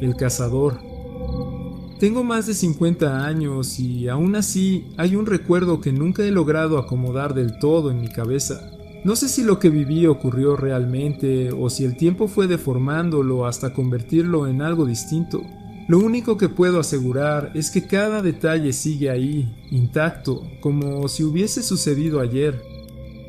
el cazador. Tengo más de 50 años y aún así hay un recuerdo que nunca he logrado acomodar del todo en mi cabeza. No sé si lo que viví ocurrió realmente o si el tiempo fue deformándolo hasta convertirlo en algo distinto. Lo único que puedo asegurar es que cada detalle sigue ahí, intacto, como si hubiese sucedido ayer.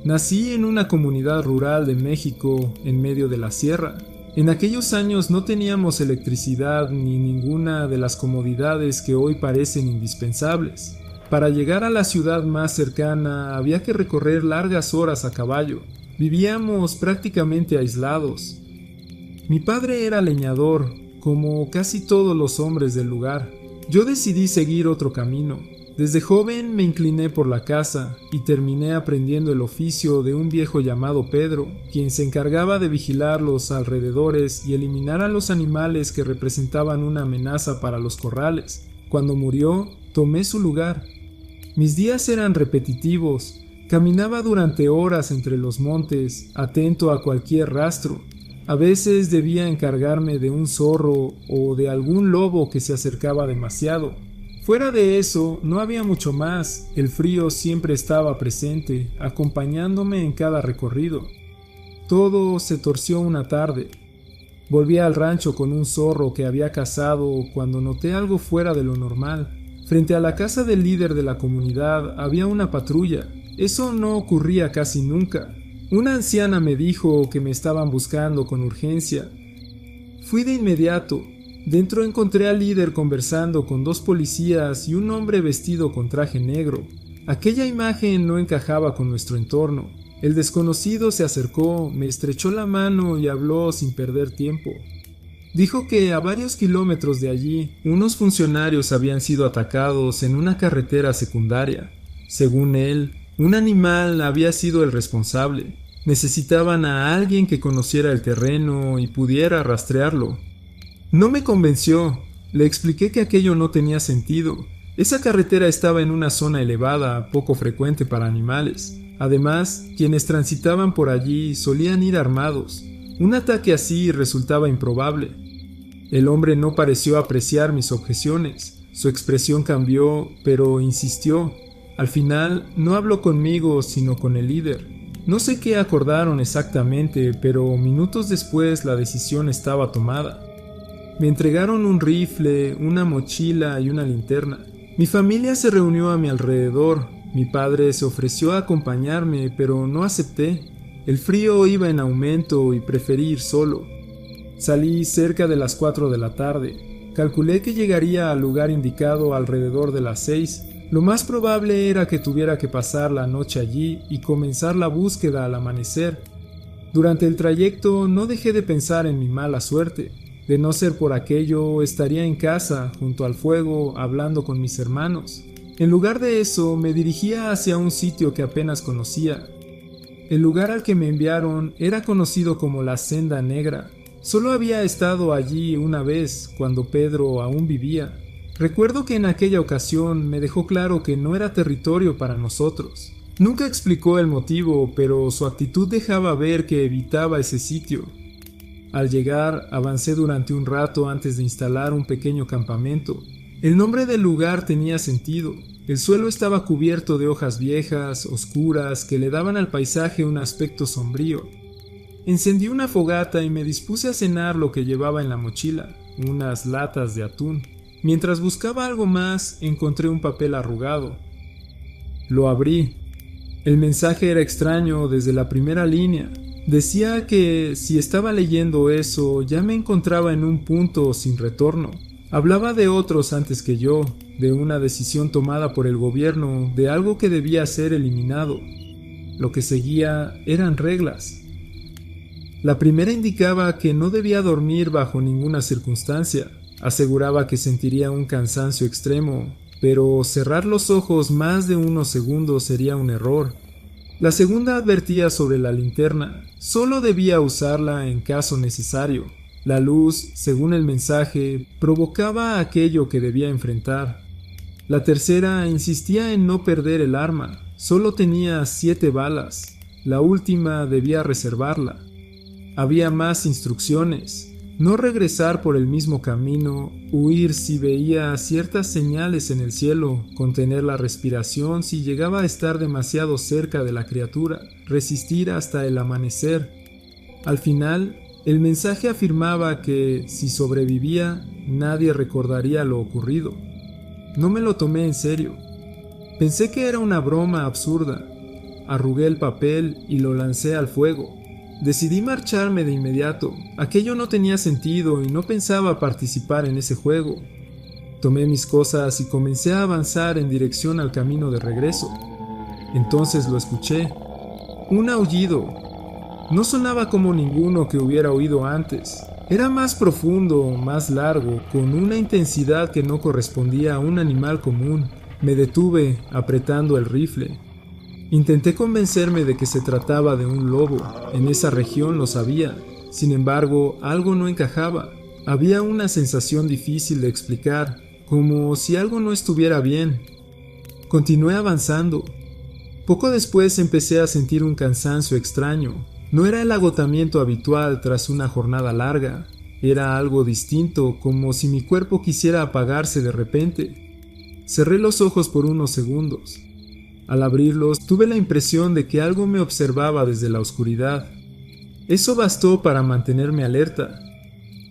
Nací en una comunidad rural de México, en medio de la sierra. En aquellos años no teníamos electricidad ni ninguna de las comodidades que hoy parecen indispensables. Para llegar a la ciudad más cercana había que recorrer largas horas a caballo. Vivíamos prácticamente aislados. Mi padre era leñador, como casi todos los hombres del lugar. Yo decidí seguir otro camino. Desde joven me incliné por la caza y terminé aprendiendo el oficio de un viejo llamado Pedro, quien se encargaba de vigilar los alrededores y eliminar a los animales que representaban una amenaza para los corrales. Cuando murió, tomé su lugar. Mis días eran repetitivos. Caminaba durante horas entre los montes, atento a cualquier rastro. A veces debía encargarme de un zorro o de algún lobo que se acercaba demasiado. Fuera de eso, no había mucho más. El frío siempre estaba presente, acompañándome en cada recorrido. Todo se torció una tarde. Volví al rancho con un zorro que había cazado cuando noté algo fuera de lo normal. Frente a la casa del líder de la comunidad había una patrulla. Eso no ocurría casi nunca. Una anciana me dijo que me estaban buscando con urgencia. Fui de inmediato. Dentro encontré al líder conversando con dos policías y un hombre vestido con traje negro. Aquella imagen no encajaba con nuestro entorno. El desconocido se acercó, me estrechó la mano y habló sin perder tiempo. Dijo que a varios kilómetros de allí, unos funcionarios habían sido atacados en una carretera secundaria. Según él, un animal había sido el responsable. Necesitaban a alguien que conociera el terreno y pudiera rastrearlo. No me convenció. Le expliqué que aquello no tenía sentido. Esa carretera estaba en una zona elevada, poco frecuente para animales. Además, quienes transitaban por allí solían ir armados. Un ataque así resultaba improbable. El hombre no pareció apreciar mis objeciones. Su expresión cambió, pero insistió. Al final, no habló conmigo, sino con el líder. No sé qué acordaron exactamente, pero minutos después la decisión estaba tomada. Me entregaron un rifle, una mochila y una linterna. Mi familia se reunió a mi alrededor. Mi padre se ofreció a acompañarme, pero no acepté. El frío iba en aumento y preferí ir solo. Salí cerca de las 4 de la tarde. Calculé que llegaría al lugar indicado alrededor de las 6. Lo más probable era que tuviera que pasar la noche allí y comenzar la búsqueda al amanecer. Durante el trayecto no dejé de pensar en mi mala suerte. De no ser por aquello, estaría en casa, junto al fuego, hablando con mis hermanos. En lugar de eso, me dirigía hacia un sitio que apenas conocía. El lugar al que me enviaron era conocido como la Senda Negra. Solo había estado allí una vez, cuando Pedro aún vivía. Recuerdo que en aquella ocasión me dejó claro que no era territorio para nosotros. Nunca explicó el motivo, pero su actitud dejaba ver que evitaba ese sitio. Al llegar, avancé durante un rato antes de instalar un pequeño campamento. El nombre del lugar tenía sentido. El suelo estaba cubierto de hojas viejas, oscuras, que le daban al paisaje un aspecto sombrío. Encendí una fogata y me dispuse a cenar lo que llevaba en la mochila, unas latas de atún. Mientras buscaba algo más, encontré un papel arrugado. Lo abrí. El mensaje era extraño desde la primera línea. Decía que si estaba leyendo eso, ya me encontraba en un punto sin retorno. Hablaba de otros antes que yo, de una decisión tomada por el gobierno, de algo que debía ser eliminado. Lo que seguía eran reglas. La primera indicaba que no debía dormir bajo ninguna circunstancia. Aseguraba que sentiría un cansancio extremo, pero cerrar los ojos más de unos segundos sería un error. La segunda advertía sobre la linterna. Solo debía usarla en caso necesario. La luz, según el mensaje, provocaba aquello que debía enfrentar. La tercera insistía en no perder el arma. Solo tenía 7 balas. La última debía reservarla. Había más instrucciones. No regresar por el mismo camino, huir si veía ciertas señales en el cielo, contener la respiración si llegaba a estar demasiado cerca de la criatura, resistir hasta el amanecer. Al final, el mensaje afirmaba que, si sobrevivía, nadie recordaría lo ocurrido. No me lo tomé en serio. Pensé que era una broma absurda. Arrugué el papel y lo lancé al fuego. Decidí marcharme de inmediato. Aquello no tenía sentido y no pensaba participar en ese juego. Tomé mis cosas y comencé a avanzar en dirección al camino de regreso. Entonces lo escuché. Un aullido. No sonaba como ninguno que hubiera oído antes. Era más profundo, más largo, con una intensidad que no correspondía a un animal común. Me detuve, apretando el rifle. Intenté convencerme de que se trataba de un lobo. En esa región lo sabía. Sin embargo, algo no encajaba. Había una sensación difícil de explicar, como si algo no estuviera bien. Continué avanzando. Poco después empecé a sentir un cansancio extraño. No era el agotamiento habitual tras una jornada larga. Era algo distinto, como si mi cuerpo quisiera apagarse de repente. Cerré los ojos por unos segundos. Al abrirlos, tuve la impresión de que algo me observaba desde la oscuridad. Eso bastó para mantenerme alerta.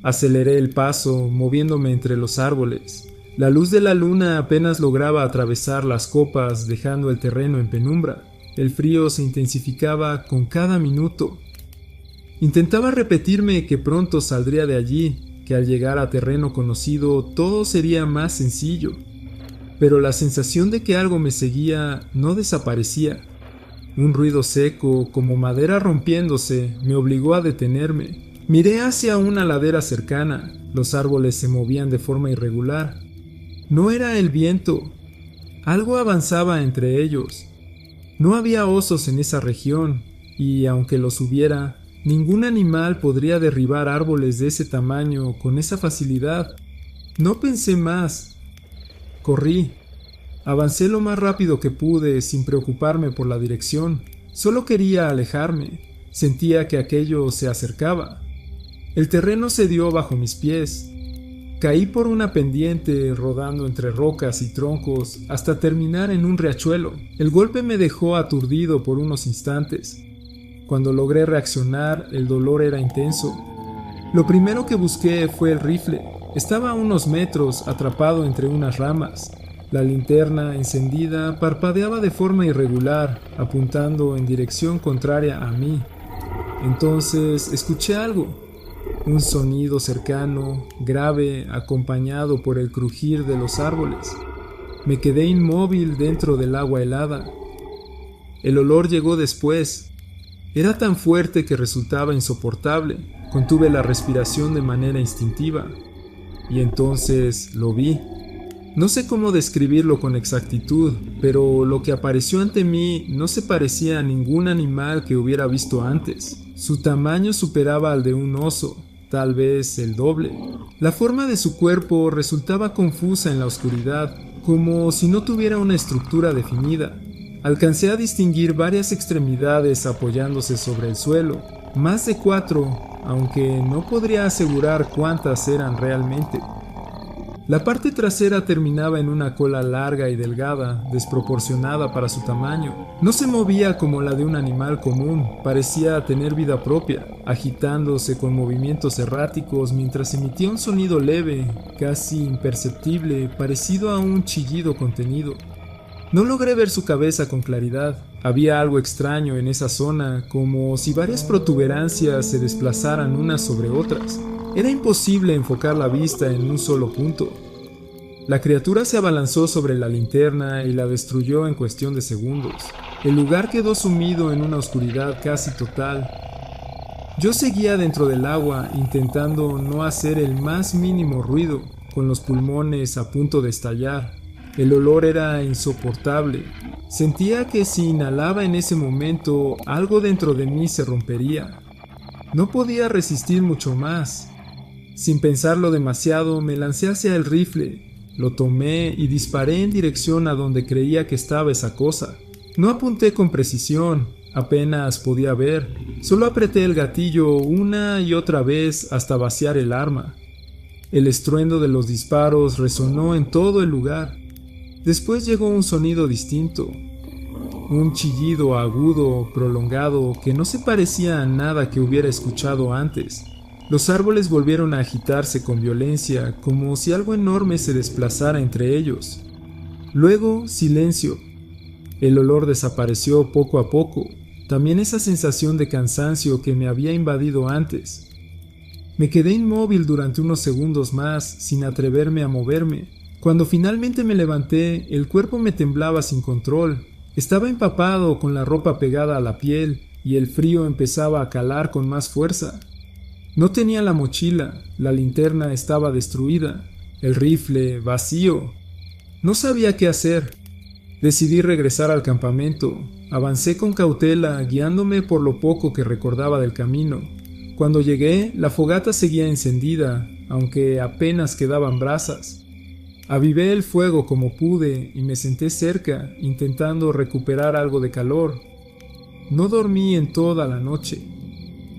Aceleré el paso, moviéndome entre los árboles. La luz de la luna apenas lograba atravesar las copas, dejando el terreno en penumbra. El frío se intensificaba con cada minuto. Intentaba repetirme que pronto saldría de allí, que al llegar a terreno conocido todo sería más sencillo. Pero la sensación de que algo me seguía no desaparecía. Un ruido seco, como madera rompiéndose, me obligó a detenerme. Miré hacia una ladera cercana. Los árboles se movían de forma irregular. No era el viento. Algo avanzaba entre ellos. No había osos en esa región, y aunque los hubiera, ningún animal podría derribar árboles de ese tamaño con esa facilidad. No pensé más. Corrí. Avancé lo más rápido que pude sin preocuparme por la dirección. Solo quería alejarme. Sentía que aquello se acercaba. El terreno cedió bajo mis pies. Caí por una pendiente, rodando entre rocas y troncos, hasta terminar en un riachuelo. El golpe me dejó aturdido por unos instantes. Cuando logré reaccionar, el dolor era intenso. Lo primero que busqué fue el rifle. Estaba a unos metros, atrapado entre unas ramas. La linterna, encendida, parpadeaba de forma irregular, apuntando en dirección contraria a mí. Entonces escuché algo. Un sonido cercano, grave, acompañado por el crujir de los árboles. Me quedé inmóvil dentro del agua helada. El olor llegó después. Era tan fuerte que resultaba insoportable. Contuve la respiración de manera instintiva. Y entonces lo vi. No sé cómo describirlo con exactitud, pero lo que apareció ante mí no se parecía a ningún animal que hubiera visto antes. Su tamaño superaba al de un oso, tal vez el doble. La forma de su cuerpo resultaba confusa en la oscuridad, como si no tuviera una estructura definida. Alcancé a distinguir varias extremidades apoyándose sobre el suelo, más de 4, aunque no podría asegurar cuántas eran realmente. La parte trasera terminaba en una cola larga y delgada, desproporcionada para su tamaño. No se movía como la de un animal común, parecía tener vida propia, agitándose con movimientos erráticos mientras emitía un sonido leve, casi imperceptible, parecido a un chillido contenido. No logré ver su cabeza con claridad. Había algo extraño en esa zona, como si varias protuberancias se desplazaran unas sobre otras. Era imposible enfocar la vista en un solo punto. La criatura se abalanzó sobre la linterna y la destruyó en cuestión de segundos. El lugar quedó sumido en una oscuridad casi total. Yo seguía dentro del agua, intentando no hacer el más mínimo ruido, con los pulmones a punto de estallar. El olor era insoportable. Sentía que si inhalaba en ese momento, algo dentro de mí se rompería. No podía resistir mucho más. Sin pensarlo demasiado, me lancé hacia el rifle. Lo tomé y disparé en dirección a donde creía que estaba esa cosa. No apunté con precisión, Apenas podía ver, solo apreté el gatillo una y otra vez hasta vaciar el arma. El estruendo de los disparos resonó en todo el lugar. Después llegó un sonido distinto, un chillido agudo, prolongado, que no se parecía a nada que hubiera escuchado antes. Los árboles volvieron a agitarse con violencia, como si algo enorme se desplazara entre ellos. Luego, silencio. El olor desapareció poco a poco, también esa sensación de cansancio que me había invadido antes. Me quedé inmóvil durante unos segundos más, sin atreverme a moverme. Cuando finalmente me levanté, el cuerpo me temblaba sin control. Estaba empapado con la ropa pegada a la piel y el frío empezaba a calar con más fuerza. No tenía la mochila, la linterna estaba destruida, el rifle vacío. No sabía qué hacer. Decidí regresar al campamento. Avancé con cautela, guiándome por lo poco que recordaba del camino. Cuando llegué, la fogata seguía encendida, aunque apenas quedaban brasas. Avivé el fuego como pude y me senté cerca, intentando recuperar algo de calor. No dormí en toda la noche.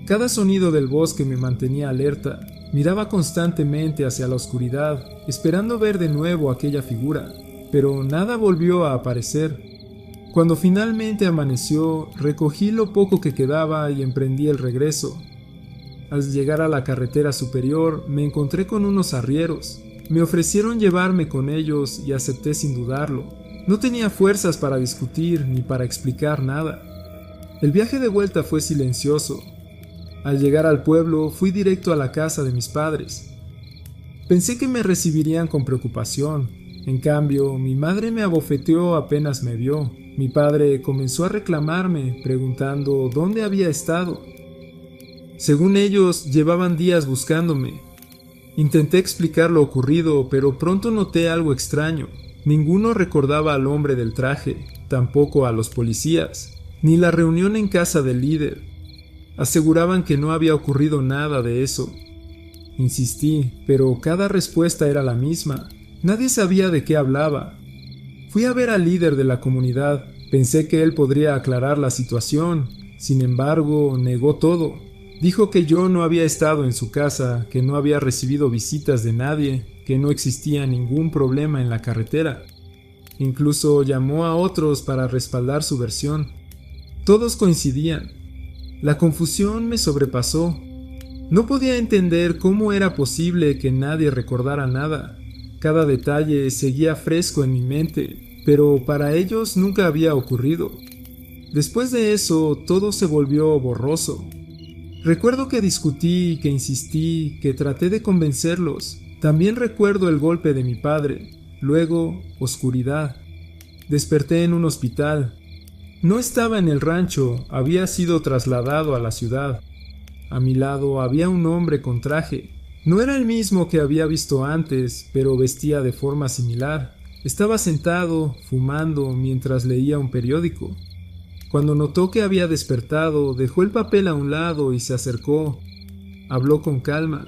Cada sonido del bosque me mantenía alerta. Miraba constantemente hacia la oscuridad, esperando ver de nuevo aquella figura, pero nada volvió a aparecer. Cuando finalmente amaneció, recogí lo poco que quedaba y emprendí el regreso. Al llegar a la carretera superior, me encontré con unos arrieros. Me ofrecieron llevarme con ellos y acepté sin dudarlo. No tenía fuerzas para discutir ni para explicar nada. El viaje de vuelta fue silencioso. Al llegar al pueblo, fui directo a la casa de mis padres. Pensé que me recibirían con preocupación. En cambio, mi madre me abofeteó apenas me vio. Mi padre comenzó a reclamarme, preguntando dónde había estado. Según ellos, llevaban días buscándome. Intenté explicar lo ocurrido, pero pronto noté algo extraño. Ninguno recordaba al hombre del traje, tampoco a los policías, ni la reunión en casa del líder. Aseguraban que no había ocurrido nada de eso. Insistí, pero cada respuesta era la misma. Nadie sabía de qué hablaba. Fui a ver al líder de la comunidad. Pensé que él podría aclarar la situación. Sin embargo, negó todo. Dijo que yo no había estado en su casa, que no había recibido visitas de nadie, que no existía ningún problema en la carretera. Incluso llamó a otros para respaldar su versión. Todos coincidían. La confusión me sobrepasó. No podía entender cómo era posible que nadie recordara nada. Cada detalle seguía fresco en mi mente, pero para ellos nunca había ocurrido. Después de eso, todo se volvió borroso. Recuerdo que discutí, que insistí, que traté de convencerlos. También recuerdo el golpe de mi padre. Luego, oscuridad. Desperté en un hospital. No estaba en el rancho, había sido trasladado a la ciudad. A mi lado había un hombre con traje. No era el mismo que había visto antes, pero vestía de forma similar. Estaba sentado, fumando, mientras leía un periódico. Cuando notó que había despertado, dejó el papel a un lado y se acercó. Habló con calma.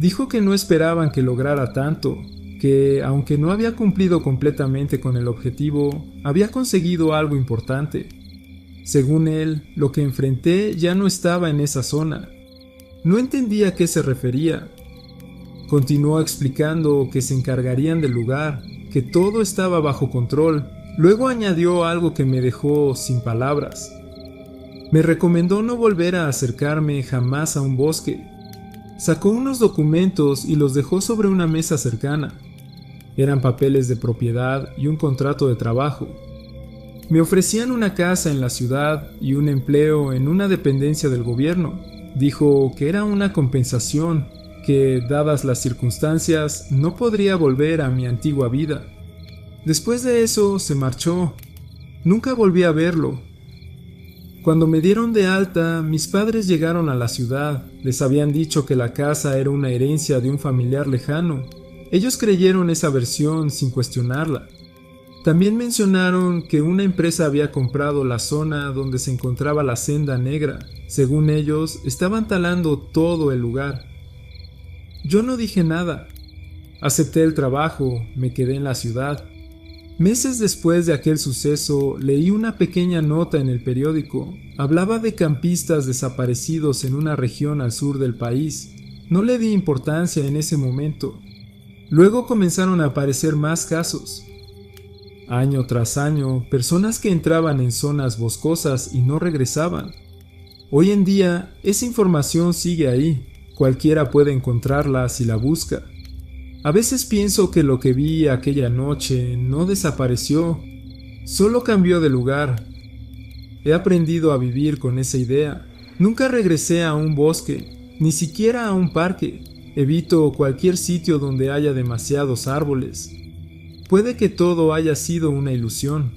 Dijo que no esperaban que lograra tanto, que, aunque no había cumplido completamente con el objetivo, había conseguido algo importante. Según él, lo que enfrenté ya no estaba en esa zona. No entendía a qué se refería. Continuó explicando que se encargarían del lugar, que todo estaba bajo control. Luego añadió algo que me dejó sin palabras. Me recomendó no volver a acercarme jamás a un bosque. Sacó unos documentos y los dejó sobre una mesa cercana. Eran papeles de propiedad y un contrato de trabajo. Me ofrecían una casa en la ciudad y un empleo en una dependencia del gobierno. Dijo que era una compensación, que, dadas las circunstancias, no podría volver a mi antigua vida. Después de eso, se marchó. Nunca volví a verlo. Cuando me dieron de alta, mis padres llegaron a la ciudad. Les habían dicho que la casa era una herencia de un familiar lejano. Ellos creyeron esa versión sin cuestionarla. También mencionaron que una empresa había comprado la zona donde se encontraba la senda negra. Según ellos, estaban talando todo el lugar. Yo no dije nada. Acepté el trabajo, me quedé en la ciudad. Meses después de aquel suceso, leí una pequeña nota en el periódico. Hablaba de campistas desaparecidos en una región al sur del país. No le di importancia en ese momento. Luego comenzaron a aparecer más casos. Año tras año, personas que entraban en zonas boscosas y no regresaban. Hoy en día, esa información sigue ahí. Cualquiera puede encontrarla si la busca. A veces pienso que lo que vi aquella noche no desapareció, solo cambió de lugar. He aprendido a vivir con esa idea. Nunca regresé a un bosque, ni siquiera a un parque. Evito cualquier sitio donde haya demasiados árboles. Puede que todo haya sido una ilusión,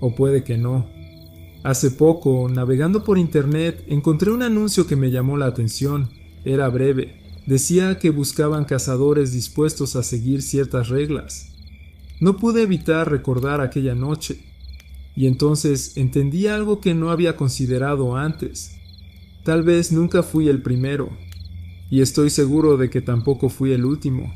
o puede que no. Hace poco, navegando por internet, encontré un anuncio que me llamó la atención. Era breve. Decía que buscaban cazadores dispuestos a seguir ciertas reglas. No pude evitar recordar aquella noche, y entonces entendí algo que no había considerado antes. Tal vez nunca fui el primero, y estoy seguro de que tampoco fui el último.